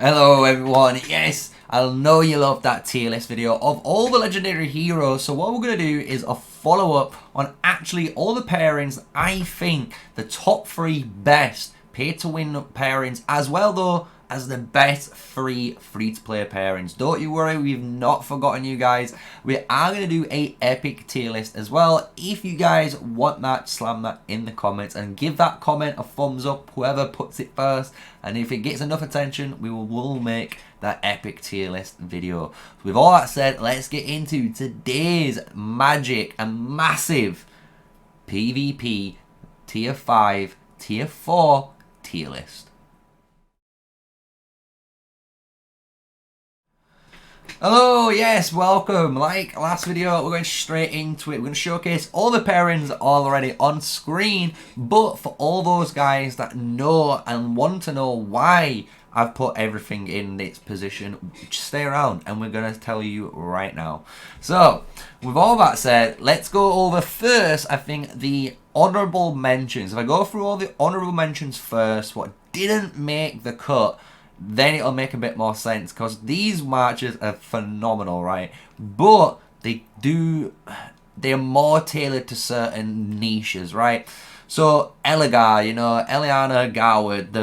Hello everyone, yes, I know you love that tier list video of all the legendary heroes, so what we're going to do is a follow-up on actually all the pairings. I think the top 3 best pay-to-win pairings, as well though as the best 3 free-to-play pairings. Don't you worry, we've not forgotten you guys. We are going to do a epic tier list as well. If you guys want that, slam that in the comments and give that comment a thumbs up, whoever puts it first. And if it gets enough attention, we will make that epic tier list video. So with all that said, let's get into today's magic and massive PvP tier 5, tier 4 tier list. Hello, yes, welcome. Like last video, we're going straight into it. We're going to showcase all the pairings already on screen, but for all those guys that know and want to know why I've put everything in its position, just stay around and we're going to tell you right now. So, with all that said, let's go over first, I think, the honourable mentions. If I go through all the honourable mentions first, what didn't make the cut, then it'll make a bit more sense, because these matches are phenomenal, right? But they're more tailored to certain niches, right? So Eligar, you know, Eliana Garwood,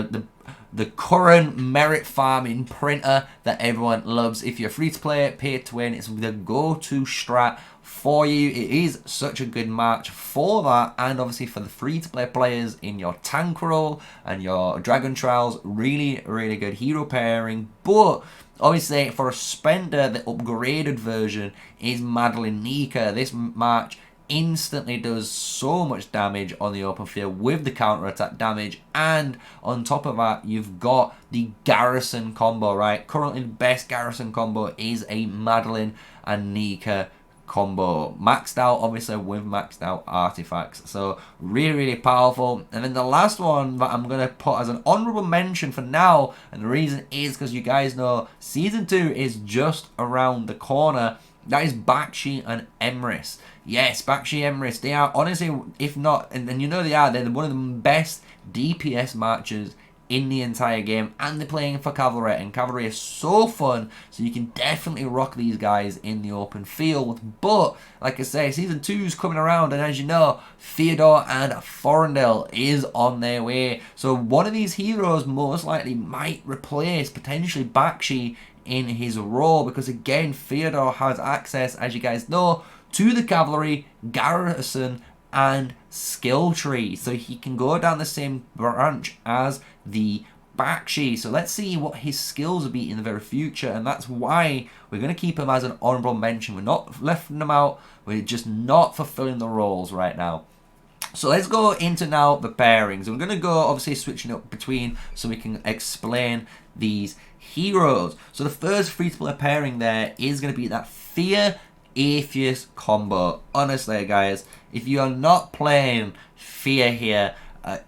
the current merit farming printer that everyone loves. If you're free to play, pay to win, it's the go-to strat for you. It is such a good match for that, and obviously for the free to play players in your tank role and your dragon trials, really good hero pairing. But obviously for a spender, the upgraded version is Madeline Nika. This match instantly does so much damage on the open field with the counter attack damage, and on top of that you've got the garrison combo, right? Currently the best garrison combo is a Madeline and Nika combo, maxed out obviously with maxed out artifacts, so really powerful. And then the last one that I'm going to put as an honorable mention for now, and the reason is because you guys know season 2 is just around the corner. That is Bakshi and Emrys. Yes, Bakshi Emrys, they are honestly, if not, and you know they're one of the best DPS matches in the entire game, and they're playing for cavalry, and cavalry is so fun, so you can definitely rock these guys in the open field. But like I say, season 2 is coming around, and as you know, Theodore and Forendel is on their way, so one of these heroes most likely might replace potentially Bakshi in his role, because again, Theodore has access, as you guys know, to the cavalry, garrison and skill tree, so he can go down the same branch as the Bakshi. So let's see what his skills will be in the very future, and that's why we're going to keep him as an honorable mention. We're not lefting him out, we're just not fulfilling the roles right now. So let's go into now the pairings. We're going to go obviously switching up between so we can explain these heroes. So the first free-to-play pairing there is going to be that Fear Atheist combo. Honestly guys, if you are not playing Fear here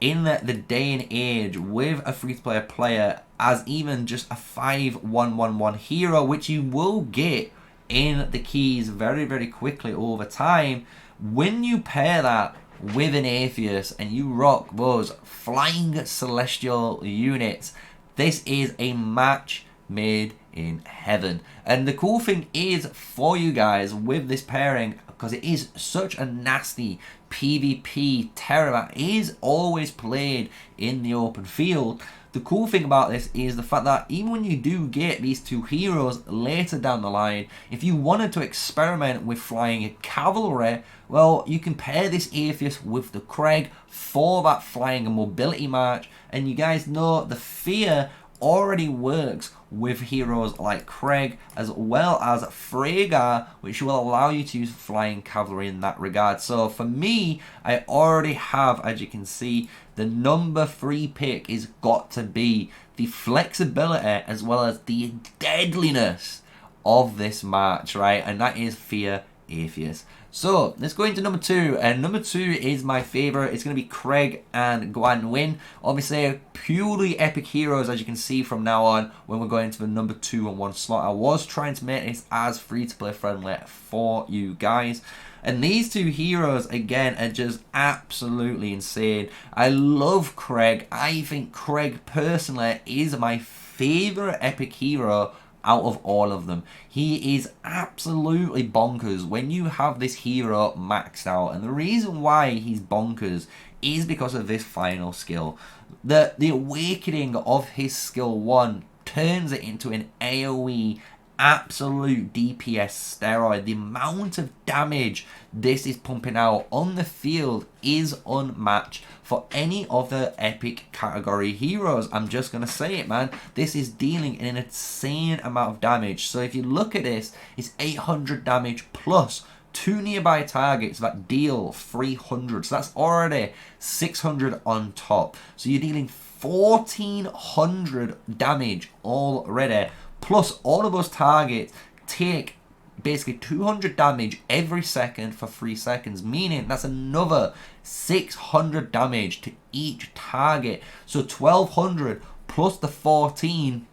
in the day and age with a free-to-play player as even just a 5-1-1-1 hero, which you will get in the keys very quickly over time, when you pair that with an Atheist and you rock those flying celestial units, this is a match made in heaven. And the cool thing is for you guys with this pairing, because it is such a nasty PvP terror that is always played in the open field, the cool thing about this is the fact that even when you do get these two heroes later down the line, if you wanted to experiment with flying cavalry, well, you can pair this Atheist with the Craig for that flying and mobility match. And you guys know the Fear already works with heroes like Craig as well as Freygar, which will allow you to use flying cavalry in that regard. So for me, I already have, as you can see, the number 3 pick is got to be the flexibility as well as the deadliness of this match, right? And that is Fear Atheist. So let's go into number 2, and number 2 is my favorite. It's going to be Craig and Gwanwyn. Obviously purely epic heroes, as you can see from now on when we're going into the number 2 and 1 slot. I was trying to make this as free to play friendly for you guys, and these two heroes again are just absolutely insane. I love Craig. I think Craig personally is my favorite epic hero out of all of them. He is absolutely bonkers when you have this hero maxed out, and the reason why he's bonkers is because of this final skill. The awakening of his skill 1 turns it into an AoE absolute DPS steroid. The amount of damage this is pumping out on the field is unmatched for any other epic category heroes. I'm just going to say it, man. This is dealing an insane amount of damage. So if you look at this, it's 800 damage plus 2 nearby targets that deal 300. So that's already 600 on top. So you're dealing 1400 damage already. Plus all of those targets take basically 200 damage every second for 3 seconds, meaning that's another 600 damage to each target. So 1200 plus the 14,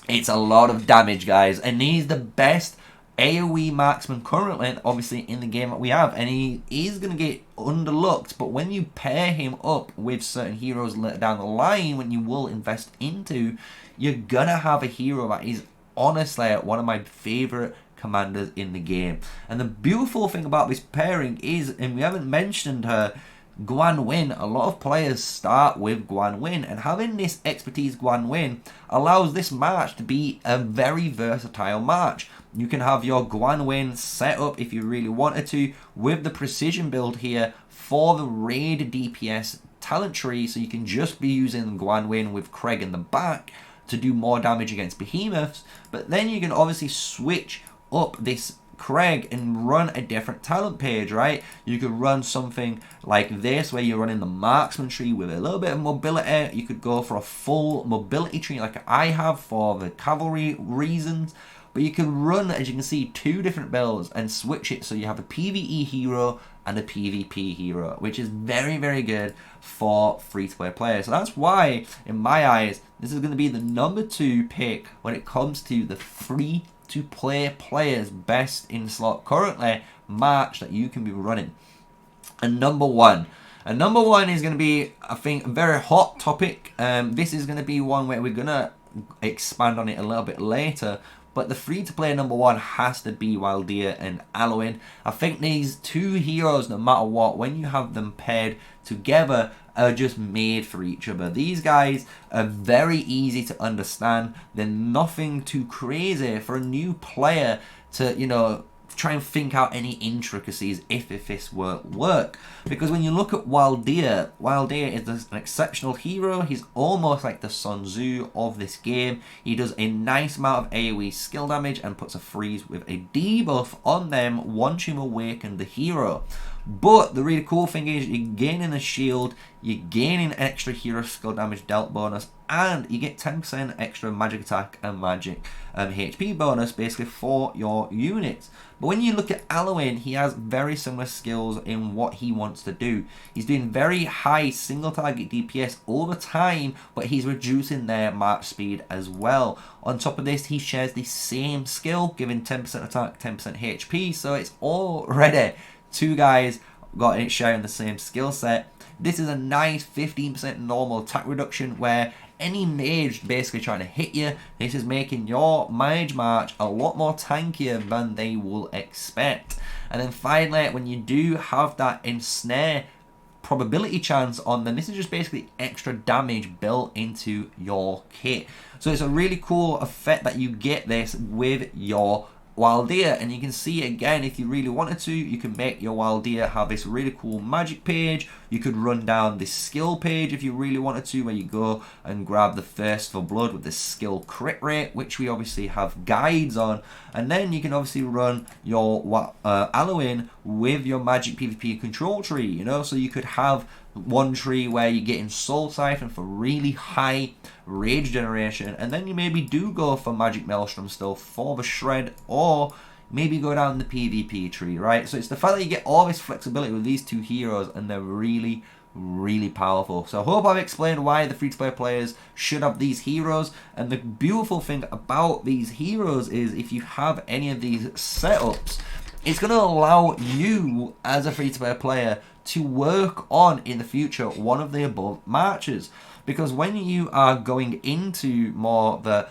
it's a lot of damage, guys. And he's the best AoE marksman currently, obviously, in the game that we have, and he is going to get underlooked, but when you pair him up with certain heroes later down the line, when you will invest into, you're going to have a hero that is honestly one of my favorite commanders in the game. And the beautiful thing about this pairing is, and we haven't mentioned her, Guan Win. A lot of players start with Guan Win, and having this expertise Guan Win allows this match to be a very versatile match. You can have your Guan Win set up if you really wanted to with the precision build here for the raid DPS talent tree, so you can just be using Guan Win with Craig in the back to do more damage against behemoths. But then you can obviously switch up this Craig and run a different talent page, right? You could run something like this where you're running the marksman tree with a little bit of mobility. You could go for a full mobility tree like I have for the cavalry reasons. But you can run, as you can see, 2 different builds and switch it so you have a PvE hero and a PvP hero, which is very, very good for free-to-play players. So that's why, in my eyes, this is going to be the #2 pick when it comes to the free-to-play players best in slot currently match that you can be running. And number one is going to be, I think, a very hot topic. This is going to be one where we're going to expand on it a little bit later. But the free-to-play #1 has to be Waldia and Alwyn. I think these 2 heroes, no matter what, when you have them paired together, are just made for each other. These guys are very easy to understand. They're nothing too crazy for a new player to, you know, try and think out any intricacies if this will work. Because when you look at Waldia is an exceptional hero. He's almost like the Sun Tzu of this game. He does a nice amount of AoE skill damage and puts a freeze with a debuff on them once you awaken the hero. But the really cool thing is you're gaining a shield, you're gaining extra hero skill damage dealt bonus, and you get 10% extra magic attack and magic HP bonus basically for your units. But when you look at Alwyn, he has very similar skills in what he wants to do. He's doing very high single target DPS all the time, but he's reducing their march speed as well. On top of this, he shares the same skill, giving 10% attack, 10% HP, so it's already 2 guys got it sharing the same skill set. This is a nice 15% normal attack reduction where any mage basically trying to hit you, this is making your mage march a lot more tankier than they will expect. And then finally, when you do have that ensnare probability chance on them, this is just basically extra damage built into your kit. So it's a really cool effect that you get this with your Waldia, and you can see again, if you really wanted to, you can make your Waldia have this really cool magic page. You could run down this skill page if you really wanted to, where you go and grab the Thirst for Blood with the skill crit rate, which we obviously have guides on. And then you can obviously run your Alwyn with your magic PvP control tree, you know, so you could have one tree where you're getting Soul Siphon for really high rage generation, and then you maybe do go for Magic Maelstrom still for the shred, or maybe go down the PvP tree, right? So it's the fact that you get all this flexibility with these 2 heroes, and they're really, really powerful. So I hope I've explained why the free-to-play players should have these heroes. And the beautiful thing about these heroes is if you have any of these setups, it's going to allow you as a free-to-play player to work on in the future one of the above matches. because when you are going into more the,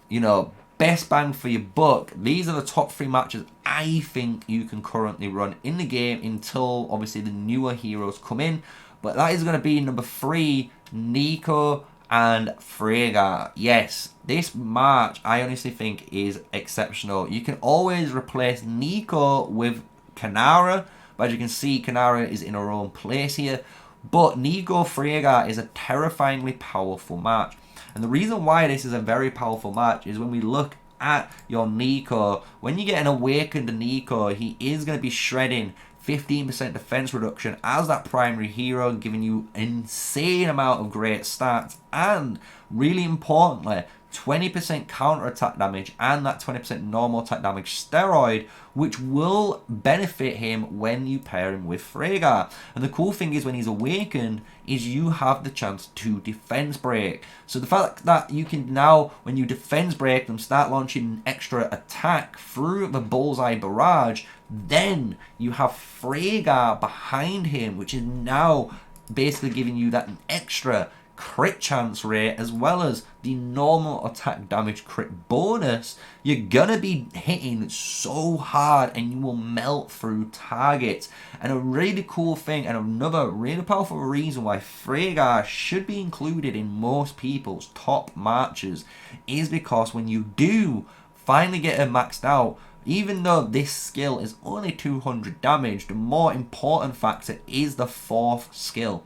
you know, best bang for your buck, these are the top 3 matches I think you can currently run in the game until obviously the newer heroes come in. But that is going to be number 3, Neeko and Freyga. Yes, this match I honestly think is exceptional. You can always replace Neeko with Kinnara, but as you can see, Kinnara is in her own place here. But Neeko Freyga is a terrifyingly powerful match. And the reason why this is a very powerful match is when we look at your Neeko, when you get an awakened Neeko, he is going to be shredding 15% defense reduction as that primary hero, giving you insane amount of great stats, and really importantly, 20% counter attack damage and that 20% normal attack damage steroid, which will benefit him when you pair him with Freyga. And the cool thing is when he's awakened is you have the chance to defense break. So the fact that you can now, when you defense break them, start launching an extra attack through the bullseye barrage, then you have Freyga behind him, which is now basically giving you that extra crit chance rate as well as the normal attack damage crit bonus. You're gonna be hitting so hard and you will melt through targets. And a really cool thing and another really powerful reason why Freyga should be included in most people's top matches is because when you do finally get her maxed out, even though this skill is only 200 damage, the more important factor is the 4th skill.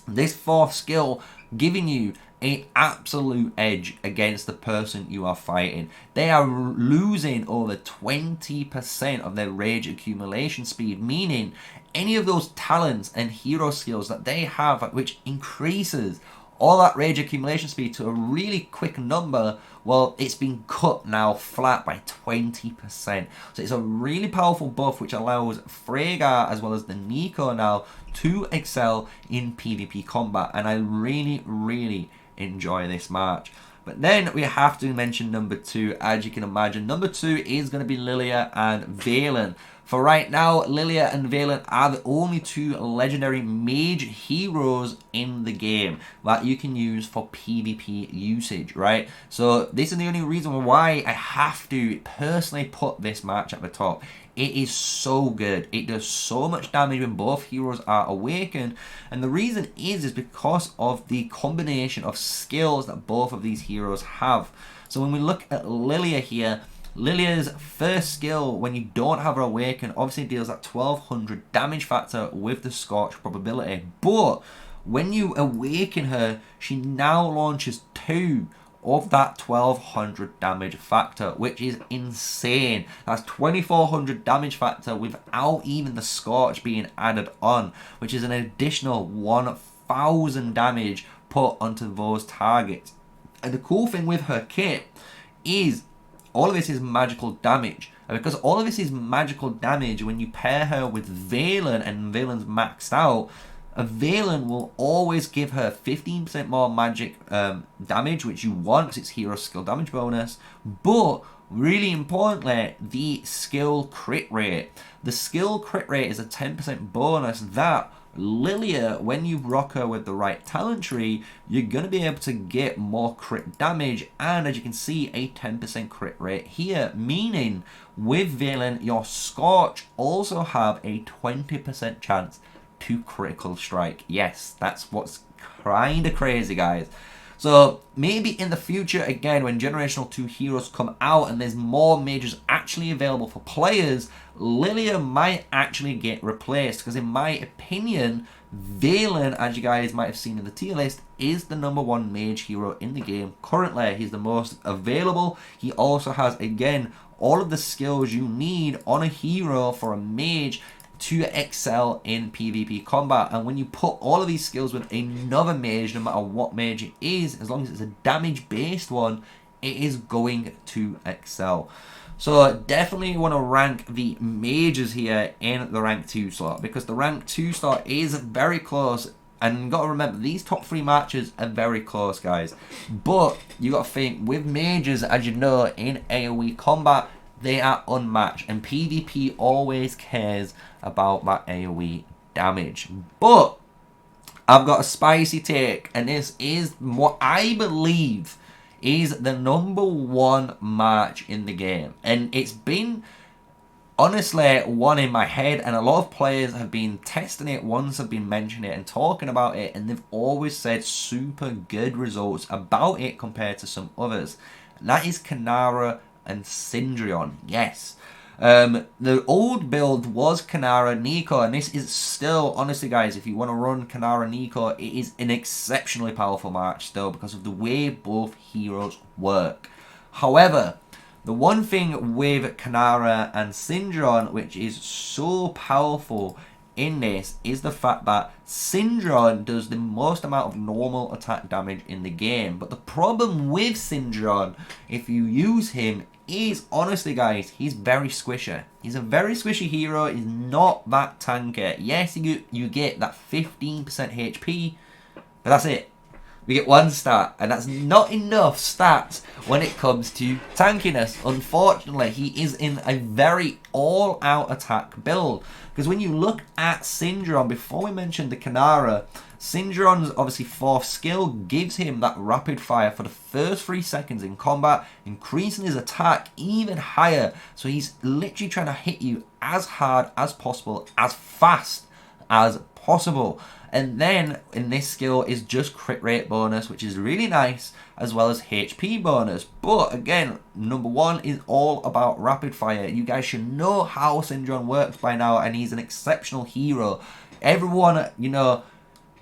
This 4th skill giving you an absolute edge against the person you are fighting. They are losing over 20% of their rage accumulation speed, meaning any of those talents and hero skills that they have, which increases all that rage accumulation speed to a really quick number, well, it's been cut now flat by 20%. So it's a really powerful buff which allows Freyga as well as the Neeko now to excel in PvP combat. And I really, really enjoy this match. But then we have to mention number 2, as you can imagine. Number 2 is going to be Lilia and Valen. For right now, Lilia and Valen are the only 2 legendary mage heroes in the game that you can use for PvP usage, right? So this is the only reason why I have to personally put this match at the top. It is so good. It does so much damage when both heroes are awakened. And the reason is because of the combination of skills that both of these heroes have. So when we look at Lilia here, Lilia's first skill, when you don't have her awakened, obviously deals that 1200 damage factor with the Scorch probability. But when you awaken her, she now launches 2 of that 1200 damage factor, which is insane. That's 2400 damage factor without even the Scorch being added on, which is an additional 1000 damage put onto those targets. And the cool thing with her kit is all of this is magical damage. And because all of this is magical damage, when you pair her with Valen and Valen's maxed out, a Valen will always give her 15% more magic damage, which you want because it's hero skill damage bonus. But really importantly, the skill crit rate. The skill crit rate is a 10% bonus that Lilia, when you rock her with the right talent tree, you're going to be able to get more crit damage, and as you can see, a 10% crit rate here, meaning with Valen, your Scorch also have a 20% chance to critical strike. Yes, that's what's kind of crazy, guys. So maybe in the future, again, when Generational 2 heroes come out and there's more mages actually available for players, Lilia might actually get replaced. Because in my opinion, Valen, as you guys might have seen in the tier list, is the #1 mage hero in the game currently. He's the most available. He also has, again, all of the skills you need on a hero for a mage to excel in PvP combat. And when you put all of these skills with another mage, no matter what mage it is, as long as it's a damage based one, it is going to excel. So definitely want to rank the mages here in the rank 2 slot, because the rank 2 slot is very close. And you got to remember, these top 3 matches are very close, guys. But you got to think, with mages, as you know, in AoE combat, they are unmatched, and PvP always cares about that AoE damage. But I've got a spicy take, and this is what I believe is the #1 match in the game. And it's been, honestly, one in my head, and a lot of players have been testing it, ones have been mentioning it and talking about it, and they've always said super good results about it compared to some others. And that is Kinnara and Syndrion. Yes. The old build was Kinnara Nico, and this is still, honestly guys, if you want to run Kinnara Nico, it is an exceptionally powerful match still because of the way both heroes work. However, the one thing with Kinnara and Syndrion, which is so powerful in this, is the fact that Syndrion does the most amount of normal attack damage in the game. But the problem with Syndrion, if you use him, is, honestly guys, he's very squishy. He's a very squishy hero. He's not that tanky. Yes, you get that 15% HP, but that's it. We get one stat, and that's not enough stats when it comes to tankiness. Unfortunately, he is in a very all-out attack build. Because when you look at Syndrion, before we mentioned the Kinnara, Syndrion's obviously 4th skill gives him that rapid fire for the first 3 seconds in combat, increasing his attack even higher. So he's literally trying to hit you as hard as possible, as fast as possible. And then in this skill is just crit rate bonus, which is really nice, as well as HP bonus. But again, #1 is all about rapid fire. You guys should know how Syndrion works by now, and he's an exceptional hero. Everyone, you know,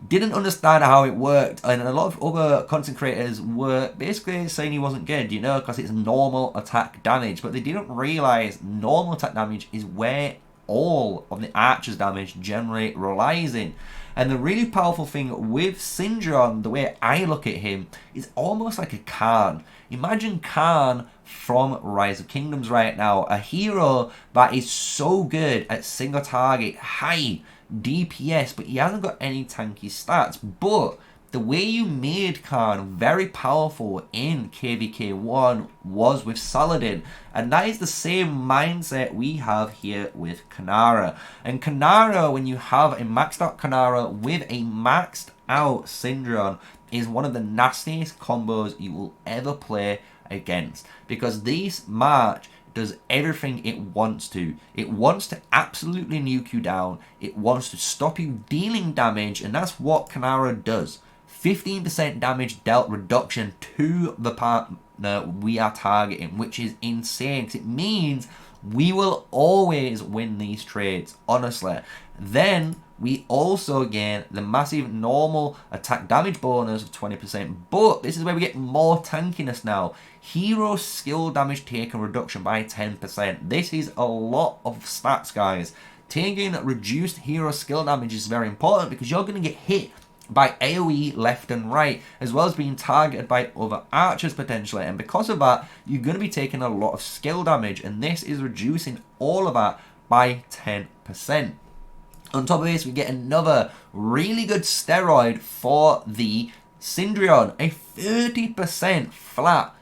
didn't understand how it worked, and a lot of other content creators were basically saying he wasn't good, you know, because it's normal attack damage. But they didn't realize normal attack damage is where all of the archer's damage generally relies in. And the really powerful thing with Syndrion, the way I look at him, is almost like a Khan. Imagine Khan from Rise of Kingdoms right now, a hero that is so good at single target, high DPS, but he hasn't got any tanky stats. But the way you made Khan very powerful in KvK1 was with Saladin, and that is the same mindset we have here with Kinnara. And Kinnara, when you have a maxed out Kinnara with a maxed out Syndrion, is one of the nastiest combos you will ever play against, because this match does everything it wants to. It wants to absolutely nuke you down. It wants to stop you dealing damage, and that's what Kinnara does. 15% damage dealt reduction to the partner we are targeting, which is insane, because it means we will always win these trades, honestly. Then we also gain the massive normal attack damage bonus of 20%, but this is where we get more tankiness now. Hero skill damage taken reduction by 10%. This is a lot of stats, guys. Taking reduced hero skill damage is very important because you're going to get hit by AoE left and right, as well as being targeted by other archers potentially, and because of that you're going to be taking a lot of skill damage, and this is reducing all of that by 10%. On top of this, we get another really good steroid for the Syndrion, a 30% flat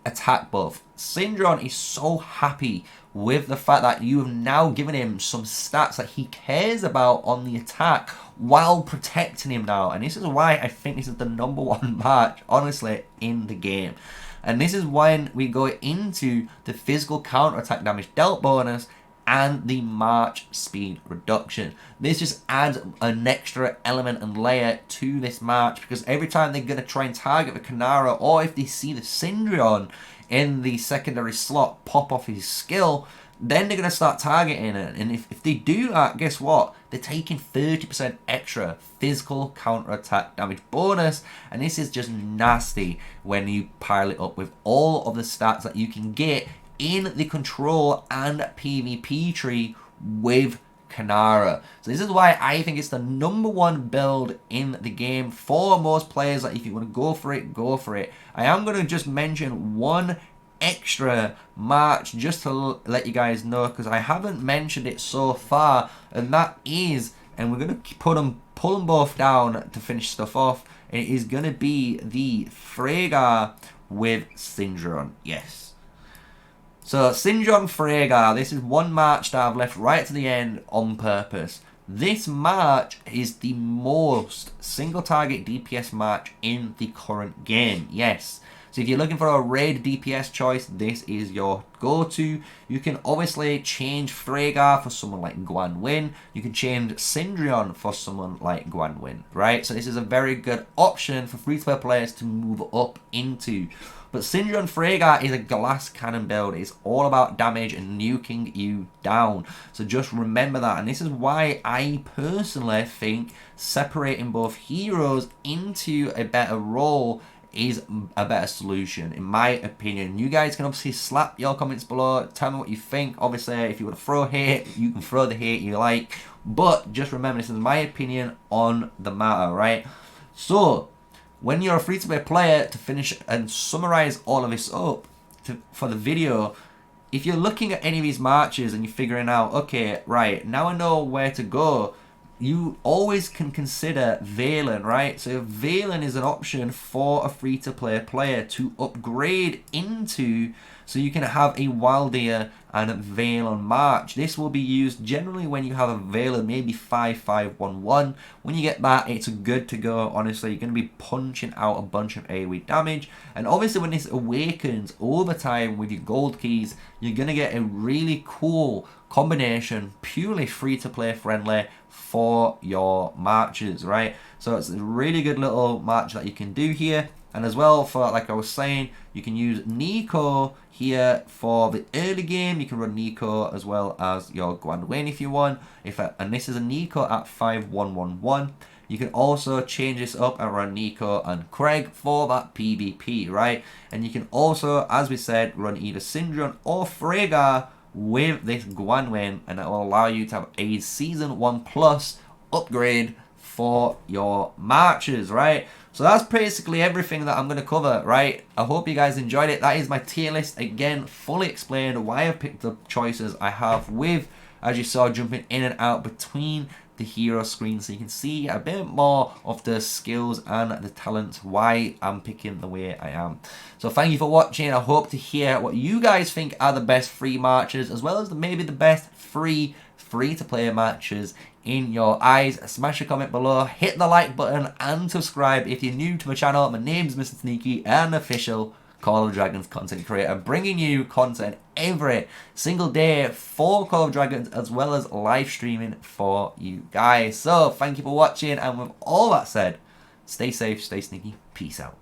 attack buff. Syndrion is so happy with the fact that you have now given him some stats that he cares about on the attack while protecting him now. And this is why I think this is the #1 match, honestly, in the game. And this is when we go into the physical counter-attack damage dealt bonus and the march speed reduction. This just adds an extra element and layer to this match, because every time they're going to try and target the Kinnara, or if they see the Syndrion in the secondary slot pop off his skill, then they're going to start targeting it. And if they do that, guess what? They're taking 30% extra physical counter-attack damage bonus, and this is just nasty when you pile it up with all of the stats that you can get in the control and PvP tree with Kinnara. So this is why I think it's the #1 build in the game for most players. Like, if you want to go for it, go for it. I am going to just mention one extra match just to let you guys know, because I haven't mentioned it so far, and that is, and we're going to pull them both down to finish stuff off, and it is going to be the Freygar with Syndrion. Yes. So, Syndrion Freygar, this is one match that I've left right to the end on purpose, This match is the most single target DPS match in the current game. Yes. So if you're looking for a raid DPS choice, this is your go-to. You can obviously change Freygar for someone like Guanwyn. You can change Syndrion for someone like Guanwyn, right? So this is a very good option for free-to-play players to move up into. But Syndrion Freygar is a glass cannon build. It's all about damage and nuking you down. So just remember that. And this is why I personally think separating both heroes into a better role is a better solution, in my opinion. You guys can obviously slap your comments below. Tell me what you think. Obviously, if you want to throw hate, you can throw the hate you like. But just remember, this is my opinion on the matter, right? So, when you're a free-to-play player, to finish and summarize all of this up for the video, if you're looking at any of these matches and you're figuring out, okay, right, now I know where to go, you always can consider Valen, right? So Valen is an option for a free-to-play player to upgrade into, so you can have a Wildeer and a Valen match. This will be used generally when you have a Valen, maybe 5-5-1-1. When you get that, it's good to go. Honestly, you're going to be punching out a bunch of AoE damage. And obviously when this awakens over time with your gold keys, you're going to get a really cool combination, purely free-to-play friendly for your matches, right? So it's a really good little match that you can do here. And as well, for, like I was saying, you can use Nico here for the early game. You can run Nico as well as your Guanwyn if you want. And this is a Nico at 5-1-1-1. You can also change this up and run Nico and Craig for that PvP, right? And you can also, as we said, run either Syndrion or Freygar with this Guanwyn, and it will allow you to have a Season 1+ upgrade for your matches, right? So that's basically everything that I'm going to cover, right? I hope you guys enjoyed it. That is my tier list. Again, fully explained why I've picked the choices I have with, as you saw, jumping in and out between the hero screen, so you can see a bit more of the skills and the talents, why I'm picking the way I am. So thank you for watching. I hope to hear what you guys think are the best free matches, as well as maybe the best free-to-play matches in your eyes. Smash a comment below, hit the like button, and subscribe if you're new to my channel. My name's MrSneakyy, an official Call of Dragons content creator, bringing you content every single day for Call of Dragons, as well as live streaming for you guys. So thank you for watching, and with all that said, stay safe, stay sneaky, peace out.